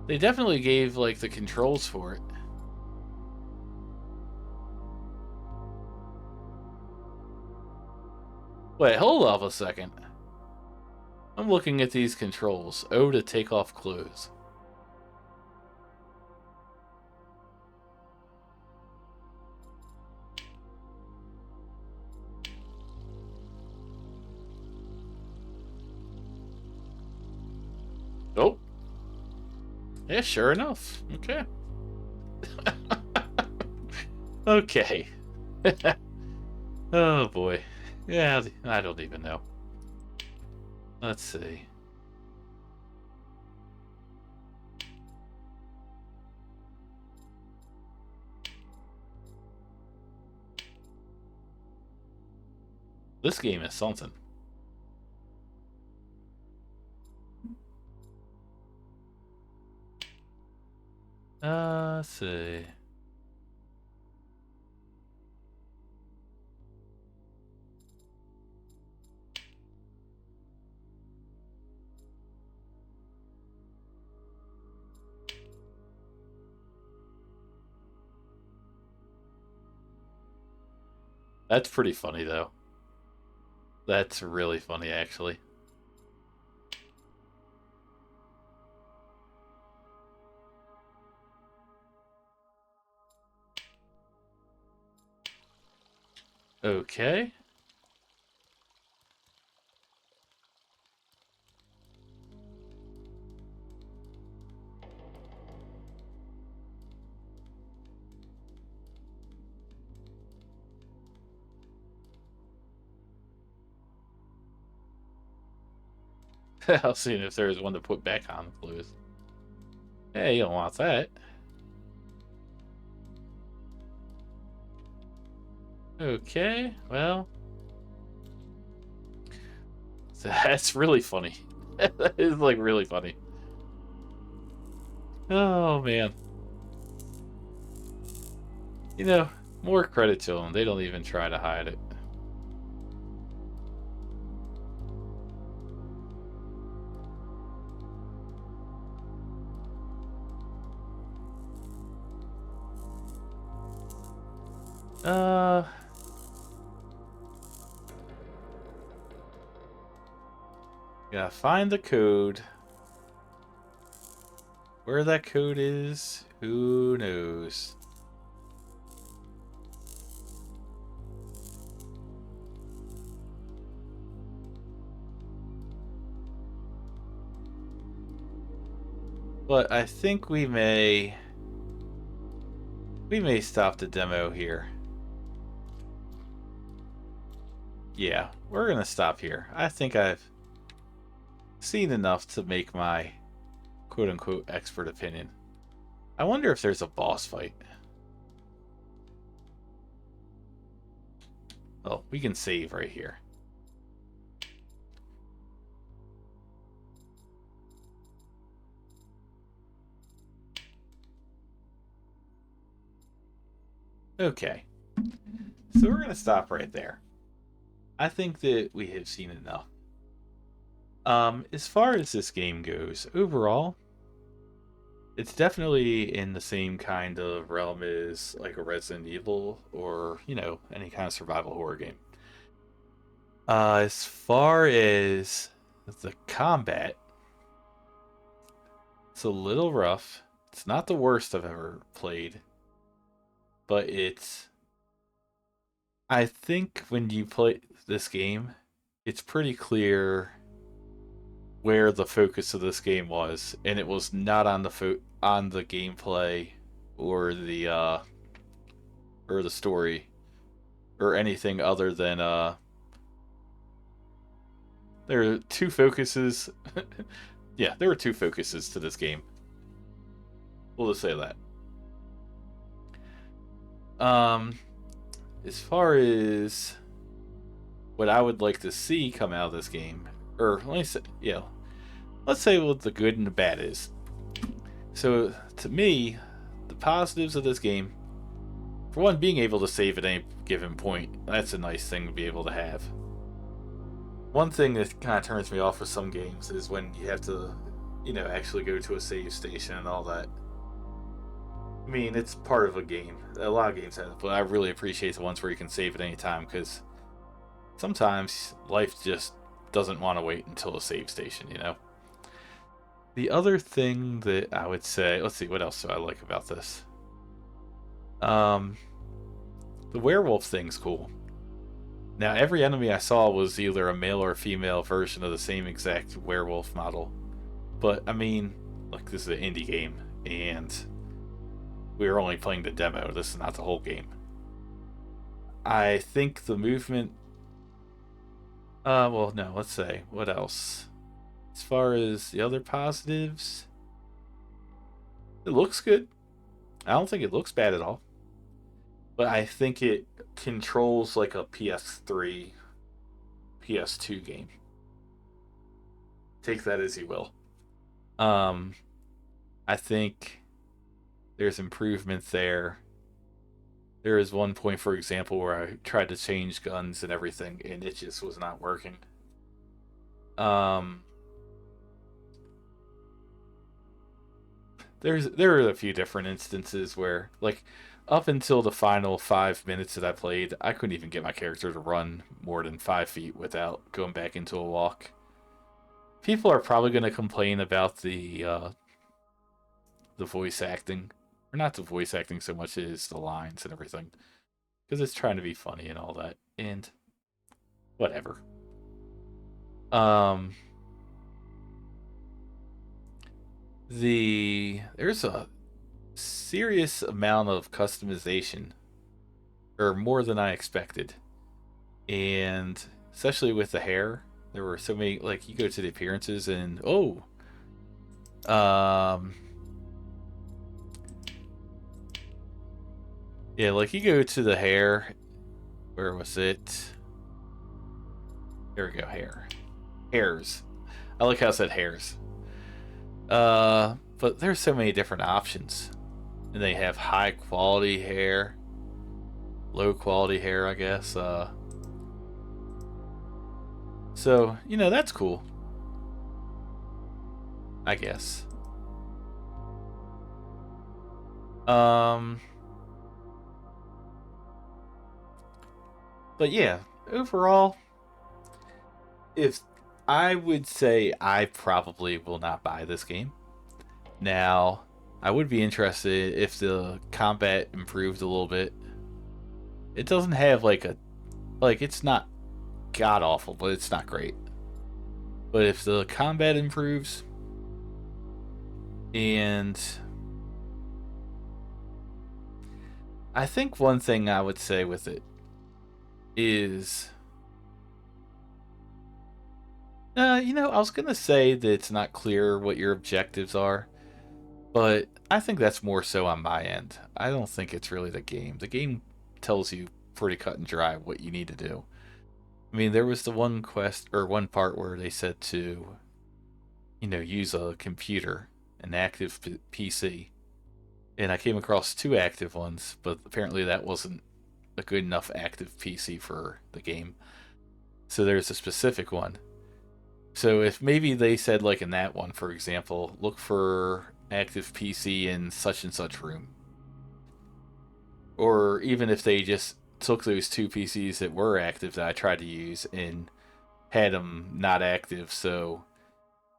They definitely gave, like, the controls for it. Wait, hold up a second. I'm looking at these controls. O to take off clothes. Oh. Yeah, sure enough. Okay. Okay. Oh boy. Yeah, I don't even know. Let's see. This game is something. Let's see. That's pretty funny, though. That's really funny, actually. Okay. I was seeing if there was one to put back on the clothes. Hey, you don't want that. Okay, well. That's really funny. That is, like, really funny. Oh, man. You know, more credit to them. They don't even try to hide it. Uh... Gotta find the code. Where that code is, who knows? But I think we may stop the demo here. Yeah, we're gonna stop here. I think I've seen enough to make my quote-unquote expert opinion. I wonder if there's a boss fight. Oh, we can save right here. Okay. So we're going to stop right there. I think that we have seen enough. As far as this game goes, overall, it's definitely in the same kind of realm as like a Resident Evil or, you know, any kind of survival horror game. As far as the combat, it's a little rough. It's not the worst I've ever played, but I think when you play this game, it's pretty clear where the focus of this game was, and it was not on on the gameplay or the story or anything other than there are two focuses. Yeah, there were two focuses to this game. We'll just say that. As far as what I would like to see come out of this game, or let me say, yeah, let's say what the good and the bad is. So to me, the positives of this game, for one, being able to save at any given point, that's a nice thing to be able to have. One thing that kind of turns me off with some games is when you have to, you know, actually go to a save station and all that. I mean, it's part of a game. A lot of games have it, but I really appreciate the ones where you can save at any time, because sometimes life just doesn't want to wait until a save station, you know? The other thing that I would say, let's see, what else do I like about this? The werewolf thing's cool. Now, every enemy I saw was either a male or female version of the same exact werewolf model. But I mean, like, this is an indie game, and we are only playing the demo. This is not the whole game. I think the movement. Well, no. Let's say what else. As far as the other positives, it looks good. I don't think it looks bad at all. But I think it controls like a PS3, PS2 game. Take that as you will. Um, I think there's improvements there. There is one point, for example, where I tried to change guns and everything, and it just was not working. Um, there are a few different instances where, like, up until the final 5 minutes that I played, I couldn't even get my character to run more than 5 feet without going back into a walk. People are probably going to complain about the voice acting, or not the voice acting so much as the lines and everything, because it's trying to be funny and all that, and whatever. Um, there's a serious amount of customization, or more than I expected, and especially with the hair, there were so many. Like, you go to the appearances and um, yeah, like you go to the hair. Where was it? There we go. Hairs. I like how I said hairs. But there's so many different options, and they have high quality hair, low quality hair, I guess. So that's cool, I guess. Um, but yeah, overall, if I would say I probably will not buy this game. Now, I would be interested if the combat improved a little bit. It doesn't have like it's not god awful, but it's not great. But if the combat improves, and I think one thing I would say with it is, I was gonna say that it's not clear what your objectives are, but I think that's more so on my end. I don't think it's really the game. The game tells you pretty cut and dry what you need to do. I mean, there was the one quest or one part where they said to, use a computer, an active PC, and I came across two active ones, but apparently that wasn't a good enough active PC for the game. So there's a specific one. So if maybe they said, like in that one, for example, look for active PC in such and such room, or even if they just took those two PCs that were active that I tried to use and had them not active, so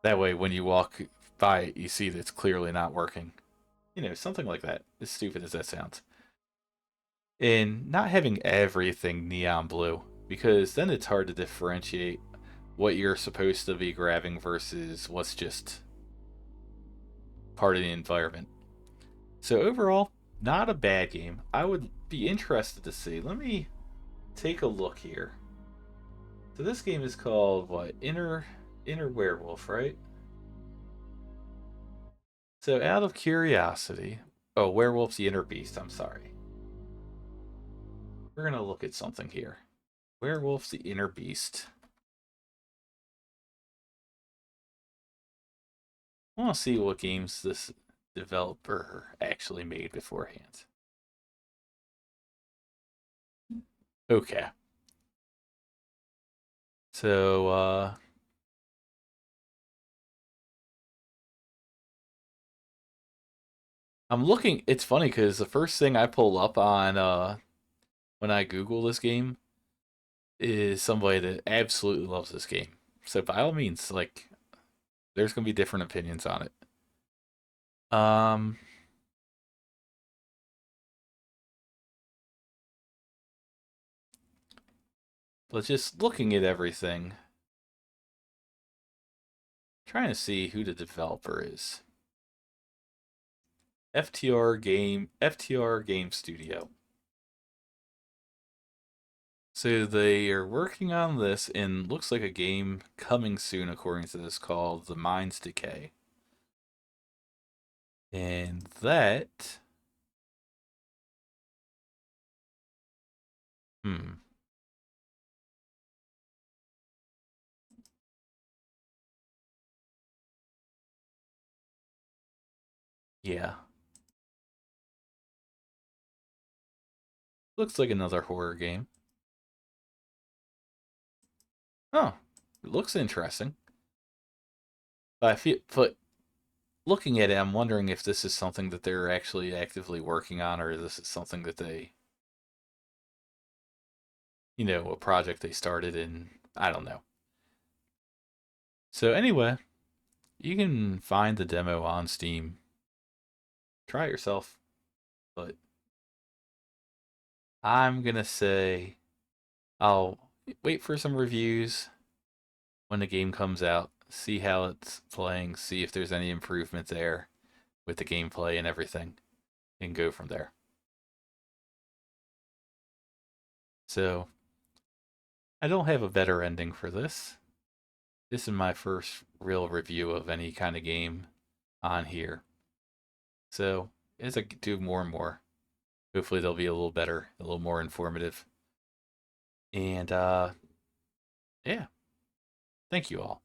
that way when you walk by it, you see that it's clearly not working. Something like that. As stupid as that sounds. And not having everything neon blue, because then it's hard to differentiate what you're supposed to be grabbing versus what's just part of the environment. So overall, not a bad game. I would be interested to see. Let me take a look here. So this game is called what? Inner Werewolf, right? So out of curiosity, oh, Werewolf's the Inner Beast. I'm sorry. We're gonna look at something here. Werewolf's the Inner Beast. I want to see what games this developer actually made beforehand. Okay. So, I'm looking. It's funny because the first thing I pull up on when I Google this game is somebody that absolutely loves this game. So by all means, like, there's gonna be different opinions on it. Um, but just looking at everything, Trying to see who the developer is. FTR Game Studio. So they are working on this, and looks like a game coming soon, according to this, called The Mind's Decay. And that, hmm, yeah, looks like another horror game. Oh, it looks interesting. But looking at it, I'm wondering if this is something that they're actually actively working on, or this is something that they, a project they started in, I don't know. So anyway, you can find the demo on Steam. Try it yourself, but I'm gonna say I'll wait for some reviews when the game comes out, see how it's playing, see if there's any improvement there with the gameplay and everything, and go from there. So, I don't have a better ending for this. This is my first real review of any kind of game on here. So, as I do more and more, hopefully they'll be a little better, a little more informative. And yeah, thank you all.